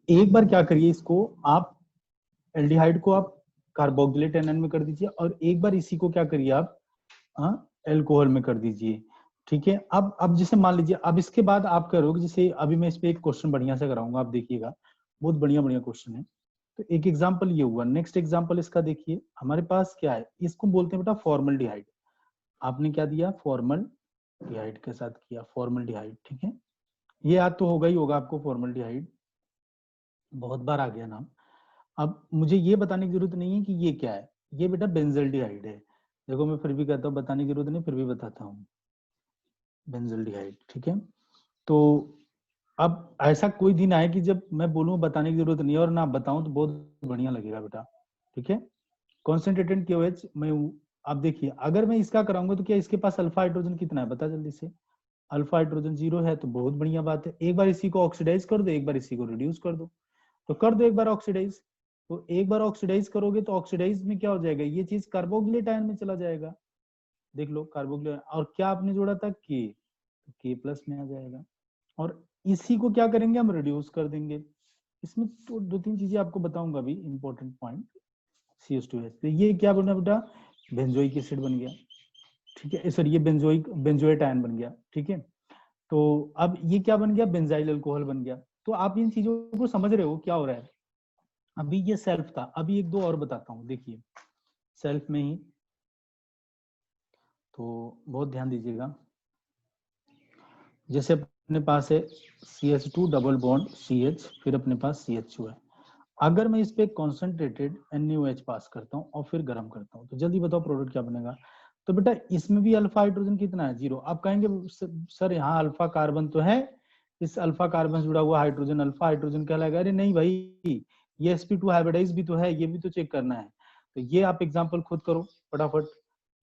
एक बार क्या करिए, इसको आप एल्डिहाइड को आप कार्बोक्सिलेट एनायन में कर दीजिए, और एक बार इसी को क्या करिए आप अल्कोहल में कर दीजिए। ठीक है, अब जैसे मान लीजिए, अब इसके बाद आप करोगे, जैसे अभी मैं इस पे एक क्वेश्चन बढ़िया से कराऊंगा, आप देखिएगा, बहुत बढ़िया बढ़िया क्वेश्चन है। तो एक एग्जांपल ये हुआ, नेक्स्ट एग्जांपल इसका देखिए, हमारे पास क्या है, इसको बोलते हैं बेटा फॉर्मल्डिहाइड। आपने क्या दिया, फॉर्मल्डिहाइड के साथ किया, फॉर्मल्डिहाइड। ठीक है, ये याद तो होगा ही होगा आपको, फॉर्मल्डिहाइड बहुत बार आ गया नाम। अब मुझे ये बताने की जरूरत नहीं है कि ये क्या है, ये बेटा बेंजल्डिहाइड है। देखो मैं फिर भी कहता हूँ, बताने की जरूरत नहीं, फिर भी बताता हूँ, बेंजल्डिहाइड। ठीक है, तो अब ऐसा कोई दिन आए कि जब मैं बोलूँ बताने की जरूरत नहीं है और ना बताऊं, तो बहुत बढ़िया लगेगा बेटा। ठीक है, कॉन्सेंट्रेटेड KOH मैं, आप देखिए अगर मैं इसका कराऊंगा तो क्या इसके पास अल्फा हाइड्रोजन कितना है, बता जल्दी से। अल्फा हाइड्रोजन 0 है, तो बहुत बढ़िया बात है। एक बार इसी को ऑक्सीडाइज कर दो, एक बार इसी को रिड्यूस कर दो, तो कर दो एक बार ऑक्सीडाइज। तो एक बार ऑक्सीडाइज करोगे तो ऑक्सीडाइज में क्या हो जाएगा, ये चीज कार्बोक्सिलेट आयन में चला जाएगा। देख लो कार्बोक्सिलेट, और क्या आपने जोड़ा था, के प्लस में आ जाएगा। और इसी को क्या करेंगे, हम रिड्यूस कर देंगे। इसमें तो दो तीन चीजें आपको बताऊंगा अभी, इंपॉर्टेंट पॉइंट। CH2H, तो ये क्या बना बेटा, बेंजोइक एसिड बन गया। ठीक है सर, ये बेंजोएट आयन बन गया। ठीक है, तो अब ये क्या बन गया, बेंजाइल अल्कोहल बन गया। तो आप इन चीजों को समझ रहे हो क्या हो रहा है। अभी ये सेल्फ था, अभी एक दो और बताता हूँ, देखिए सेल्फ में ही, तो बहुत ध्यान दीजिएगा। जैसे अपने पास है CH2 डबल बॉन्ड CH, फिर अपने पास CH2 है। अगर मैं इस पे कॉन्सेंट्रेटेड NaOH पास करता हूँ और फिर गर्म करता हूँ, तो जल्दी बताओ प्रोडक्ट क्या बनेगा। तो बेटा इसमें भी अल्फा हाइड्रोजन कितना है, 0। आप कहेंगे सर यहाँ अल्फा कार्बन तो है, इस अल्फा कार्बन से जुड़ा हुआ हाइड्रोजन अल्फा हाइड्रोजन कहलाएगा। अरे नहीं भाई, ये sp2 हाइब्रिडाइज भी तो है, ये भी तो चेक करना है। तो ये आप एग्जाम्पल खुद करो फटाफट,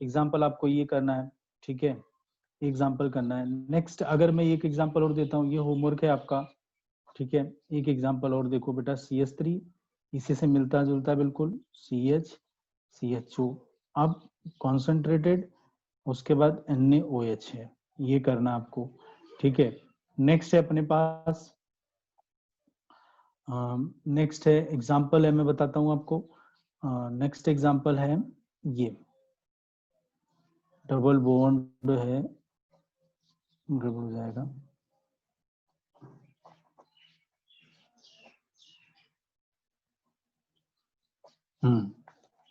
एग्जाम्पल आपको ये करना है। ठीक है, एग्जाम्पल करना है। नेक्स्ट अगर मैं एक एग्जाम्पल और देता हूँ, ये होमवर्क है आपका। ठीक है, एक एग्जाम्पल और देखो बेटा, CH3 इसी से मिलता जुलता है बिल्कुल, CH CH2, अब कॉन्सेंट्रेटेड, उसके बाद NaOH है, ये करना आपको। ठीक है, नेक्स्ट है अपने पास, नेक्स्ट है एग्जाम्पल है, मैं बताता हूँ आपको। नेक्स्ट एग्जाम्पल है ये, डबल बॉन्ड है, गड़बड़ हो जाएगा।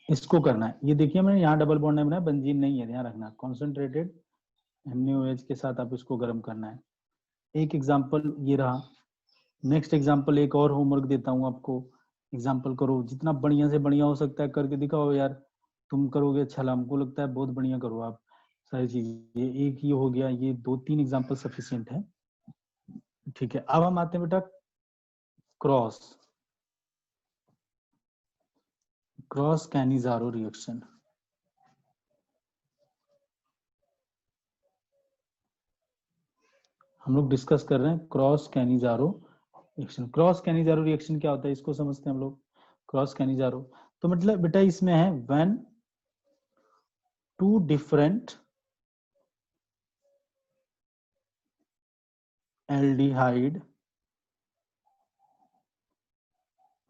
इसको करना है, ये देखिए मैंने यहाँ डबल बॉन्ड नहीं बनाया, बेंजीन नहीं है, ध्यान रखना। कॉन्सेंट्रेटेड NaOH के साथ आप इसको गर्म करना है। एक एग्जाम्पल ये रहा। नेक्स्ट एग्जाम्पल एक और होमवर्क देता हूँ आपको, एग्जाम्पल करो, जितना बढ़िया से बढ़िया हो सकता है करके दिखाओ यार। तुम करोगे अच्छा, हमको लगता है बहुत बढ़िया करो आप सारी चीजें। एक ये हो गया, ये दो तीन एग्जाम्पल सफिशिएंट है। ठीक है, अब हम आते हैं बेटा क्रॉस कैनिजारो रिएक्शन। हम लोग डिस्कस कर रहे हैं cross Cannizzaro reaction. Cross Cannizzaro reaction क्या होता है, इसको समझते हैं हम लोग। क्रॉस कैनिजारो तो मतलब बेटा इसमें है, when two different aldehyde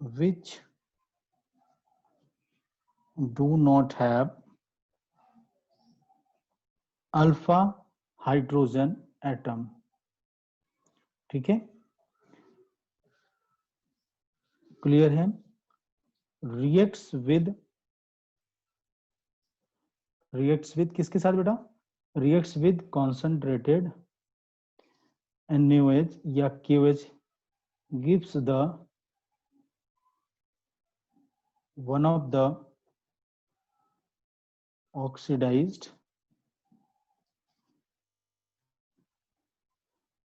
which do not have alpha hydrogen atom। ठीक है, क्लियर है। रिएक्ट्स विद किसके साथ बेटा, रिएक्ट्स विद कॉन्सेंट्रेटेड NaOH या KOH gives the one of the oxidized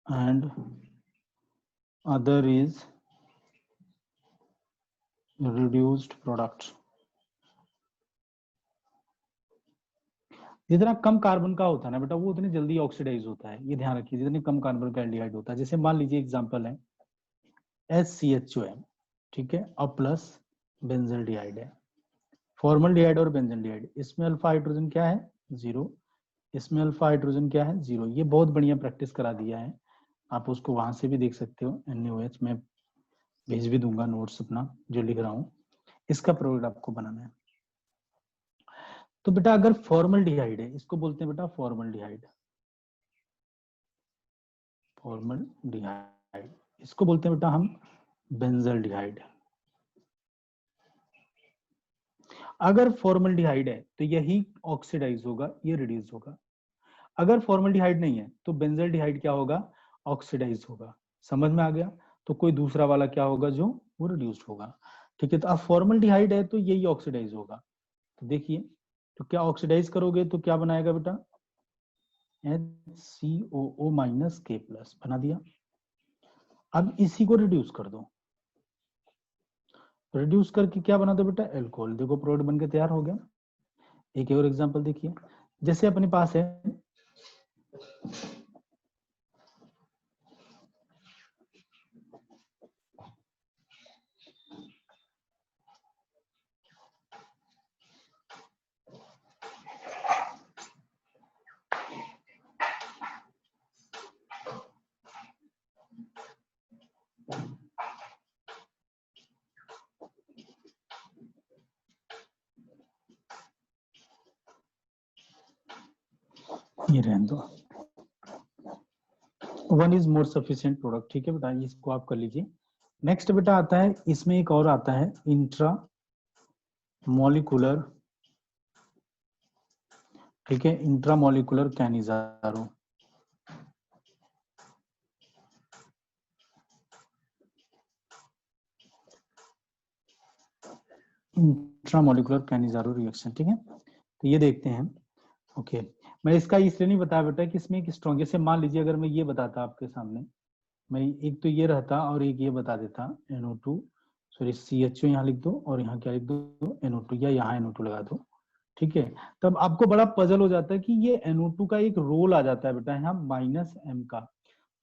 and other is reduced product। जितना कम कार्बन का होता है ना बेटा, वो उतनी जल्दी ऑक्सीडाइज होता है, ये ध्यान रखिए। जितनी कम कार्बन का एल्डिहाइड होता है, जैसे मान लीजिए एग्जांपल है SCHOM, ठीक है, और प्लस बेंजल्डिहाइड है, फॉर्मल्डिहाइड और बेंजल्डिहाइड। इसमें अल्फा हाइड्रोजन क्या है, 0। इसमें अल्फा हाइड्रोजन क्या है, 0। ये बहुत बढ़िया प्रैक्टिस करा दिया है, आप उसको वहां से भी देख सकते हो। NaOH में भेज भी दूंगा नोट्स अपना जो लिख रहा हूँ, इसका प्रोडक्ट आपको बनाना है। तो बेटा अगर फॉर्मल्डिहाइड है, इसको बोलते हैं बेटा फॉर्मल्डिहाइड, फॉर्मल्डिहाइड, इसको बोलते हैं बेटा हम बेंजल्डिहाइड। अगर फॉर्मल्डिहाइड है तो यही ऑक्सीडाइज होगा, ये रिड्यूस होगा। अगर फॉर्मल्डिहाइड नहीं है तो बेंजल्डिहाइड क्या होगा, ऑक्सीडाइज होगा। समझ में आ गया? तो कोई दूसरा वाला क्या होगा जो वो रिड्यूस्ड होगा। ठीक है, तो अब फॉर्मल्डिहाइड है तो यही ऑक्सीडाइज होगा। तो देखिए, तो क्या ऑक्सीडाइज करोगे तो क्या बनाएगा बेटा, HCOO माइनस K प्लस बना दिया। अब इसी को रिड्यूस कर दो, रिड्यूस करके क्या बना दो बेटा, एल्कोहल। देखो प्रोडक्ट बनके तैयार हो गया। एक और एग्जांपल देखिए, जैसे अपने पास है ये, रहने दो, one is more sufficient product. ठीक है बेटा, इसको आप कर लीजिए। नेक्स्ट बेटा आता है, इसमें एक और आता है इंट्रा मॉलिकुलर, ठीक है, intra molecular Cannizzaro. Intramolecular Cannizzaro reaction, ठीक है। तो ये देखते हैं। ओके, मैं इसका इसलिए नहीं बताया बेटा कि इसमें एक स्ट्रॉन्ग, जैसे मान लीजिए अगर मैं ये बताता आपके सामने, मैं एक तो ये रहता और एक ये बता देता NO2, सॉरी CHO यहाँ लिख दो और यहाँ क्या लिख दो NO2, या यहाँ NO2 लगा दो। ठीक है, तब आपको बड़ा पजल हो जाता है कि ये NO2 का एक रोल आ जाता है बेटा यहाँ -M का।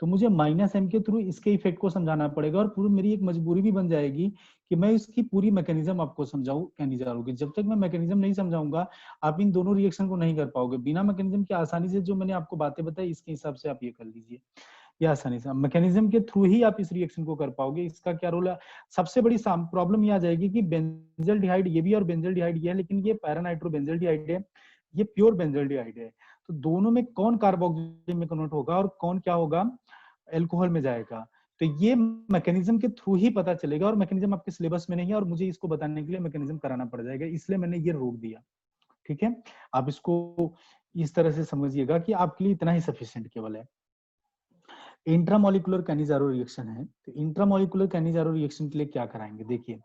तो मुझे -M के थ्रू इसके इफेक्ट को समझाना पड़ेगा, और पूरी मेरी एक मजबूरी भी बन जाएगी कि मैं इसकी पूरी मैकेनिज्म आपको समझाऊं कैनिजारो की। जब तक मैं मैकेनिज्म नहीं समझाऊंगा आप इन दोनों रिएक्शन को नहीं कर पाओगे। बिना मैकेनिज्म के आसानी से जो मैंने आपको बातें बताई इसके हिसाब से आप ये कर लीजिए, ये आसानी से मैकेनिज्म के थ्रू ही आप इस रिएक्शन को कर पाओगे। इसका क्या रोल है, सबसे बड़ी प्रॉब्लम ये आ जाएगी कि बेंजल्डिहाइड ये भी और बेंजल्डिहाइड ये है, लेकिन ये पैरानाइट्रोबेंजल्डिहाइड है, ये प्योर बेंजल्डिहाइड है। तो दोनों में कौन कार्बोक्सिलेट में कन्वर्ट होगा और कौन क्या होगा, एल्कोहल में जाएगा। तो ये मैकेनिज्म के थ्रू ही पता चलेगा, और मैकेनिज्म आपके सिलेबस में नहीं है, और मुझे इसको बताने के लिए मैकेनिज्म कराना पड़ जाएगा, इसलिए मैंने ये रोक दिया। ठीक है, आप इसको इस तरह से समझिएगा कि आपके लिए इतना ही सफिशिएंट केवल है। इंट्रामोलिकुलर कैनिजारो रिएक्शन है, तो इंट्रामोलिकुलर कैनिजारो रिएक्शन के लिए क्या कराएंगे, देखिए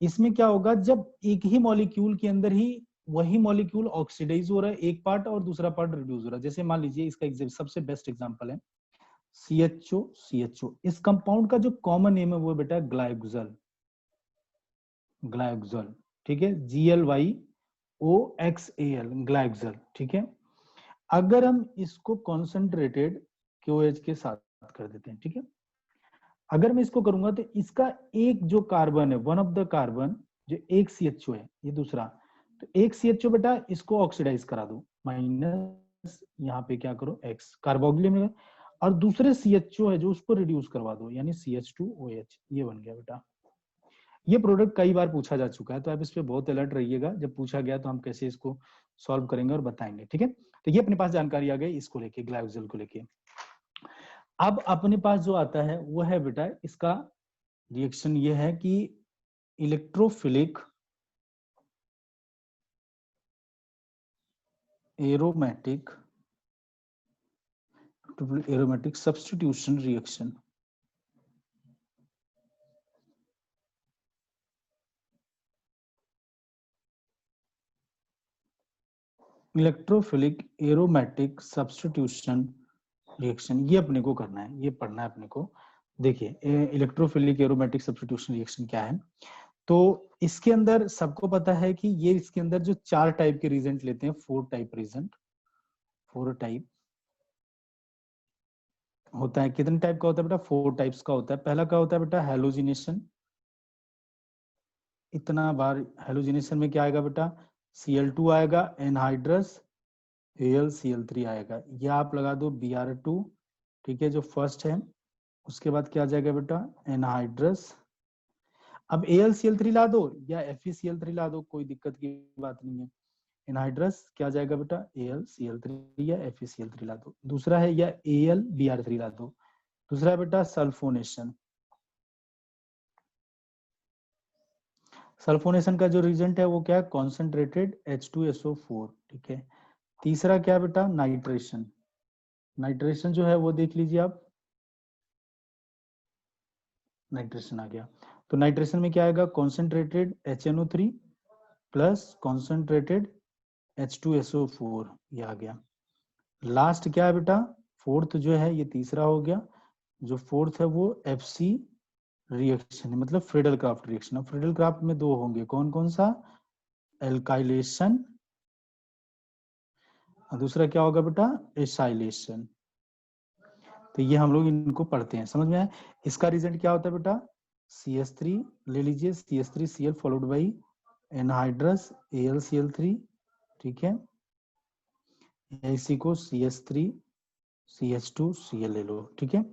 इसमें क्या होगा, जब एक ही मॉलिक्यूल के अंदर ही वही मॉलिक्यूल ऑक्सीडाइज हो रहा है एक पार्ट और दूसरा पार्ट रिड्यूस हो रहा है। जैसे मान लीजिए इसका सबसे बेस्ट एग्जांपल है CHO। इस कंपाउंड का जो कॉमन नेम है वो बेटा ग्लाइकोजल, ग्लाइकोजल, ठीक है, GLYOXAL, ग्लाइकोजल। ठीक है, अगर हम इसको कॉन्सेंट्रेटेड QH के साथ कर देते हैं, ठीक है, अगर मैं इसको करूंगा तो इसका एक जो कार्बन है, वन ऑफ द कार्बन, जो एक CHO है, ये दूसरा, तो एक CHO बेटा इसको ऑक्सीडाइज करा दो, माइनस यहाँ पे क्या करो X कार्बोक्सिल में, और दूसरे CHO है जो उसको रिड्यूस करवा दो, यानी CH2OH, ये बन गया बेटा। ये प्रोडक्ट कई बार पूछा जा चुका है, तो आप इस पे बहुत अलर्ट रहिएगा, जब पूछा गया तो हम कैसे इसको सॉल्व करेंगे और बताएंगे। ठीक है, तो ये अपने पास जानकारी आ गई इसको लेके, ग्लाइकोजल को लेके। अब अपने पास जो आता है वो है बेटा, इसका रिएक्शन ये है कि electrophilic aromatic substitution reaction. Electrophilic aromatic substitution reaction, ये अपने को करना है, ये पढ़ना है अपने को। देखिए इलेक्ट्रोफिलिक एरोमेटिक सब्स्टिट्यूशन रिएक्शन क्या है, तो इसके अंदर सबको पता है कि ये इसके अंदर जो 4 टाइप के रीजेंट लेते हैं, 4 टाइप रीजेंट, 4 टाइप होता है। कितने टाइप का होता है बेटा, 4 टाइप्स का होता है। पहला क्या होता है बेटा, हेलोजिनेशन। इतना बार हेलोजिनेशन में क्या आएगा बेटा, Cl2 आएगा, एनहाइड्रस AlCl3 आएगा, ये आप लगा दो Br2, ठीक है, जो फर्स्ट है। उसके बाद क्या आ जाएगा बेटा, एनहाइड्रस अब AlCl3 ला दो या FeCl3 ला दो, कोई दिक्कत की बात नहीं है। एनहाइड्रस क्या जाएगा बेटा, AlCl3 या FeCl3 ला दो। दूसरा है या AlBr3 ला दो। दूसरा है बेटा सल्फोनेशन। सल्फोनेशन का जो रिजल्ट है वो क्या है, कॉन्सेंट्रेटेड H2SO4, ठीक है। तीसरा क्या बेटा, नाइट्रेशन। नाइट्रेशन जो है वो देख लीजिए आप, नाइट्रेशन आ गया। तो नाइट्रेशन में क्या आएगा, concentrated HNO3 plus concentrated H2SO4, ये आ गया। लास्ट क्या है बेटा, फोर्थ जो है ये तीसरा हो गया। जो फोर्थ है वो FC रिएक्शन है, मतलब फ्रीडल क्राफ्ट रिएक्शन। अब फ्रीडल क्राफ्ट में दो होंगे, कौन कौन सा, एल्काइलेशन, और दूसरा क्या होगा बेटा, एसाइलेशन। तो ये हम लोग इनको पढ़ते हैं, समझ में आया। इसका रिजल्ट क्या होता है बेटा, CH3 ले लीजिए, CH3Cl followed by anhydrous AlCl3, ठीक है। इसी को CH3 CH2Cl ले लो, ठीक है।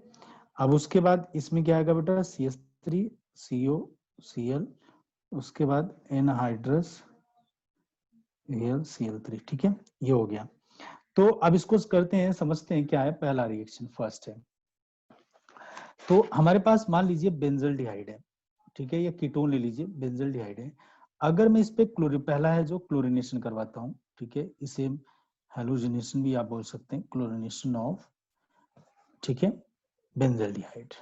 अब उसके बाद इसमें क्या आएगा बेटा, CH3 COCl, उसके बाद एनहाइड्रस AlCl3, ठीक है। ये हो गया। तो अब इसको करते हैं, समझते हैं क्या है पहला रिएक्शन, फर्स्ट है। तो हमारे पास मान लीजिए बेंजल्डिहाइड है, ठीक है, या कीटोन ले लीजिए, बेंजल्डिहाइड है। अगर मैं इस पे पहला है जो क्लोरीनेशन करवाता हूँ, ठीक है, इसे हेलोजिनेशन भी आप बोल सकते हैं, क्लोरीनेशन ऑफ, ठीक है, बेंजल्डिहाइड।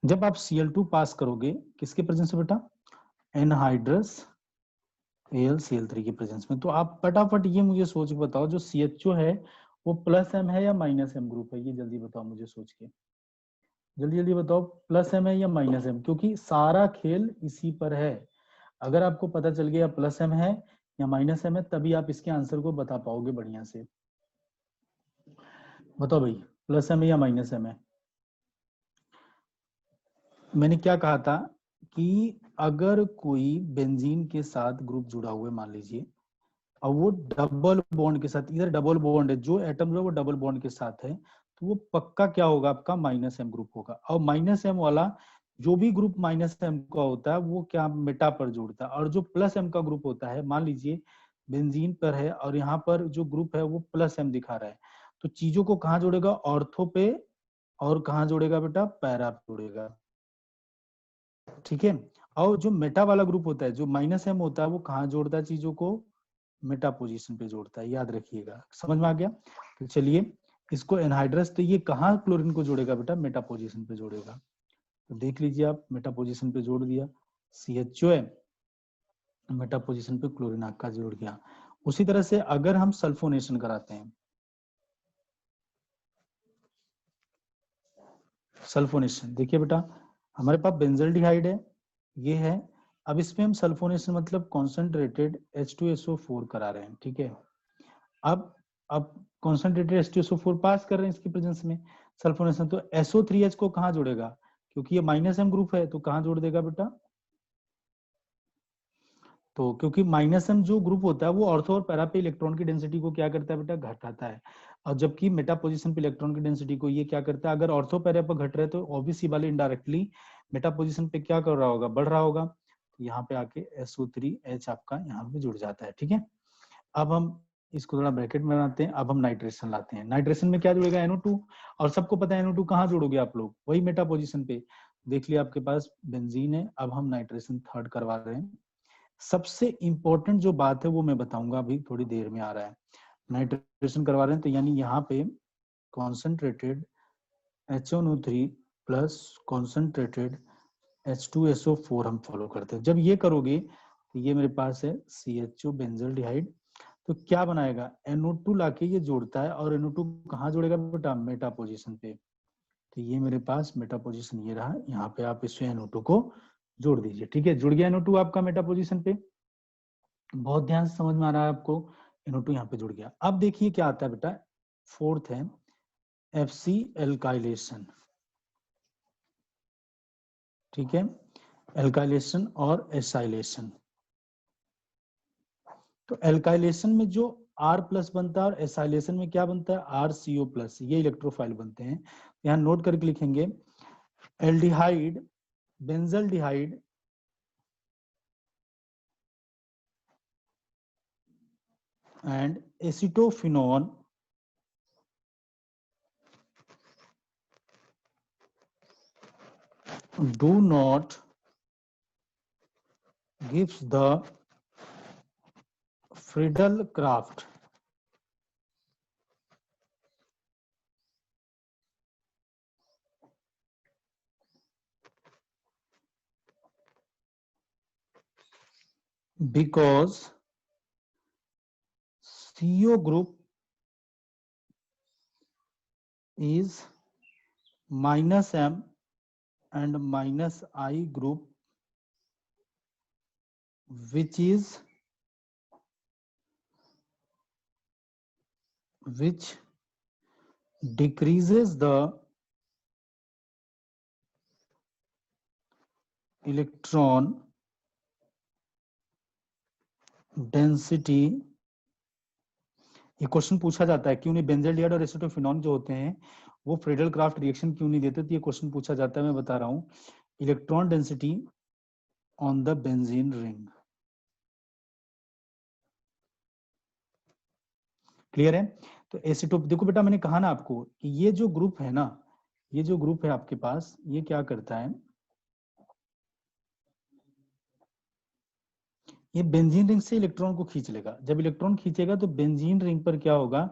जब आप Cl2 पास करोगे किसके प्रेजेंस में बेटा, एनहाइड्रस AlCl3 की प्रेजेंस में, तो आप फटाफट ये मुझे सोच के बताओ, जो CHO है वो +M है या -M ग्रुप है, ये जल्दी बताओ मुझे सोच के, जल्दी जल्दी बताओ, +M है या -M, क्योंकि सारा खेल इसी पर है। अगर आपको पता चल गया +M है या -M है, तभी आप इसके आंसर को बता पाओगे बढ़िया से। बताओ भाई, +M है या -M है। मैंने क्या कहा था कि अगर कोई बेंजीन के साथ ग्रुप जुड़ा हुआ है मान लीजिए, और वो डबल बॉन्ड के साथ, इधर डबल बॉन्ड है, जो एटम जो है वो डबल बॉन्ड के साथ है, तो वो पक्का क्या होगा, आपका -M ग्रुप होगा। और -M वाला जो भी ग्रुप -M का होता है वो क्या मेटा पर जोड़ता है, और जो +M का ग्रुप होता है, मान लीजिए बेंजीन पर है और यहाँ पर जो ग्रुप है वो +M दिखा रहा है, तो चीजों को कहाँ जोड़ेगा, ऑर्थो पे, और कहाँ जोड़ेगा बेटा, पैरा पे जोड़ेगा, ठीक है। और जो मेटा वाला ग्रुप होता है, जो -M होता है, वो कहाँ जोड़ता है चीजों को, मेटा पोजीशन पे जोड़ता है, याद रखिएगा। समझ में आ गया। तो चलिए इसको एनहाइड्रस, तो ये कहाँ क्लोरीन को जोड़ेगा बेटा, मेटा पोजीशन पे जोड़ेगा। तो देख लीजिए आप, मेटा पोजीशन पे जोड़ दिया, CHO है, मेटा पोजीशन पे क्लोरीन आपका जोड़ गया। उसी तरह से अगर हम सल्फोनेशन कराते हैं, सल्फोनेशन देखिए बेटा, हमारे पास बेंजल्डिहाइड है, ये है। अब इसमें हम सल्फोनेशन मतलब कॉन्सेंट्रेटेड H2SO4 करा रहे हैं, ठीक है। अब कॉन्सेंट्रेटेड H2SO4 पास कर रहे हैं इसकी प्रेजेंस में, सल्फोनेशन, तो SO3H को कहाँ जोड़ेगा, क्योंकि ये -M ग्रुप है, तो कहाँ जोड़ देगा बेटा, तो क्योंकि -M जो ग्रुप होता है वो ऑर्थो और पैरा पे इलेक्ट्रॉन की डेंसिटी को क्या करता है बेटा, घटाता है। और जबकि मेटा पोजीशन पे इलेक्ट्रॉन की डेंसिटी को ये क्या करता है, अगर ऑर्थो पैरा पर घट रहे तो ऑब्वियसली वाले इनडायरेक्टली मेटा पोजीशन पे क्या कर रहा होगा, बढ़ रहा होगा। तो यहाँ पे आके SO3H आपका यहाँ पे जुड़ जाता है, ठीक है। अब हम इसको थोड़ा ब्रैकेट में बनाते हैं। अब हम नाइट्रेशन लाते हैं, नाइट्रेशन में क्या जुड़ेगा, NO2, और सबको पता है NO2 कहाँ जोड़ोगे आप लोग, वही मेटा पोजीशन पे। देख लिया आपके पास बेंजीन है, अब हम नाइट्रेशन थर्ड करवा रहे हैं। सबसे इंपॉर्टेंट जो बात है वो मैं बताऊंगा अभी थोड़ी देर में, आ रहा है। नाइट्रेशन करवा रहे हैं, तो यानी यहाँ पे concentrated HNO3 plus concentrated H2SO4 हम फॉलो करते हैं। जब ये करोगे तो ये मेरे पास है CHO बेंजल्डिहाइड, तो क्या बनाएगा, NO2 लाके ये जोड़ता है, और NO2 कहाँ जोड़ेगा बेटा, मेटा पोजीशन पे। तो ये मेरे पास मेटा पोजीशन ये रहा, यहाँ पे आप इससे NO2 को जोड़ दीजिए, ठीक है। जुड़ गया NO2 आपका मेटा पोजीशन पे, बहुत ध्यान से समझ में आ रहा है आपको, NO2 यहाँ पे जुड़ गया। अब देखिए क्या आता है बेटा, फोर्थ है FC एल्काइलेशन, ठीक है, एल्काइलेशन और एसाइलेशन। तो एल्काइलेशन में जो R+ बनता है और एसाइलेशन में क्या बनता है, RCO+, ये इलेक्ट्रोफाइल बनते हैं। यहाँ नोट करके लिखेंगे aldehyde, benzaldehyde and acetophenone do not gives the Friedel-Crafts because CO group is minus M and minus I group, which decreases the electron density। ये क्वेश्चन पूछा जाता है क्यों नहीं बेंजल्डिहाइड और एसिटोफिनॉन जो होते हैं वो फ्रीडल क्राफ्ट रिएक्शन क्यों नहीं देते, तो ये क्वेश्चन पूछा जाता है, मैं बता रहा हूं। Electron density on the benzene ring. Clear है? तो एसिटो देखो बेटा, मैंने कहा ना आपको कि ये जो ग्रुप है ना, ये जो ग्रुप है आपके पास, ये क्या करता है, ये बेंजीन रिंग से इलेक्ट्रॉन को खींच लेगा। जब इलेक्ट्रॉन खींचेगा तो बेंजीन रिंग पर क्या होगा,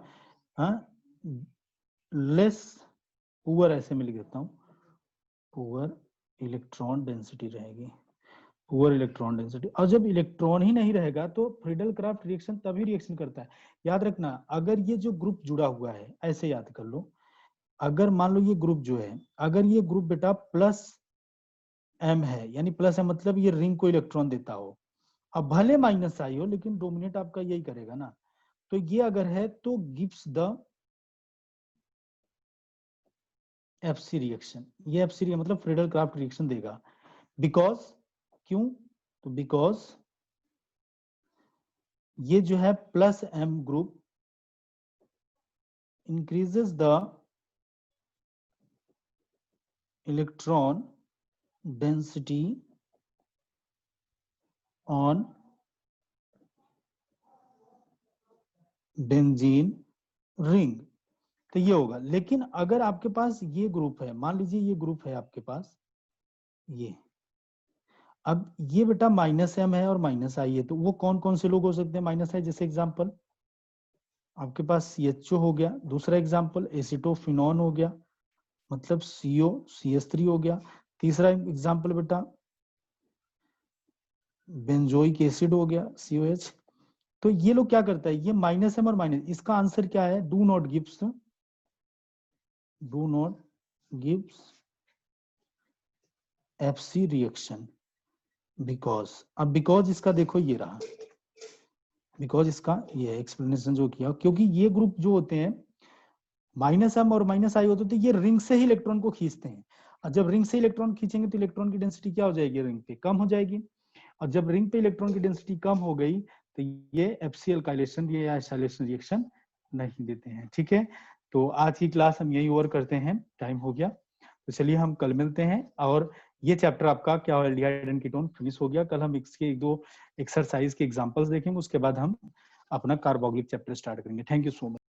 हाँ, लेस पुअर, ऐसे में लिख देता हूं, पुअर इलेक्ट्रॉन डेंसिटी रहेगी, पुअर इलेक्ट्रॉन डेंसिटी। और जब इलेक्ट्रॉन ही नहीं रहेगा तो फ्रीडल क्राफ्ट रिएक्शन तभी रिएक्शन करता है। याद रखना, अगर ये जो ग्रुप जुड़ा हुआ है, ऐसे याद कर लो, अगर मान लो ये ग्रुप जो है, अगर ये ग्रुप बेटा प्लस एम है, यानी प्लस एम मतलब ये रिंग को इलेक्ट्रॉन देता हो, अब भले माइनस आई हो लेकिन डोमिनेट आपका यही करेगा ना, तो ये अगर है तो गिव्स द एफसी रिएक्शन। ये एफसी रिएक्शन मतलब फ्रीडल क्राफ्ट रिएक्शन देगा। बिकॉज, क्यों, तो बिकॉज ये जो है plus M group increases the electron density on benzene ring, तो ये होगा। लेकिन अगर आपके पास ये ग्रुप है, मान लीजिए ये ग्रुप है आपके पास, ये, अब ये बेटा माइनस एम है और माइनस आई है, तो वो कौन कौन से लोग हो सकते हैं माइनस आई, जैसे एग्जांपल आपके पास CHO हो गया, दूसरा एग्जांपल एसिटोफिनॉन हो गया, मतलब CO CH3 हो गया, तीसरा एग्जांपल बेटा बेंजोइक एसिड हो गया COH। तो ये लोग क्या करता है, ये माइनस एम और माइनस, इसका आंसर क्या है, do not gives FC reaction because. अब बिकॉज इसका देखो ये रहा, बिकॉज इसका ये एक्सप्लेनेशन जो किया, क्योंकि ये ग्रुप जो होते हैं माइनस एम और माइनस आई होते, तो ये रिंग से ही इलेक्ट्रॉन को खींचते हैं, और जब रिंग से इलेक्ट्रॉन खींचेंगे तो इलेक्ट्रॉन की डेंसिटी क्या हो जाएगी, रिंग पे कम हो जाएगी, और जब रिंग पे इलेक्ट्रॉन की डेंसिटी कम हो गई तो ये FC एल्काइलेशन या एसाइलेशन रिएक्शन नहीं देते हैं। ठीक है, तो आज की क्लास हम यही ओवर करते हैं, टाइम हो गया, तो चलिए हम कल मिलते हैं। और ये चैप्टर आपका क्या है, एल्डिहाइड एंड कीटोन फिनिश हो गया। कल हम इसके एक दो एक्सरसाइज के एग्जांपल्स देखेंगे, उसके बाद हम अपना कार्बोक्सिलिक चैप्टर स्टार्ट करेंगे। Thank you so much.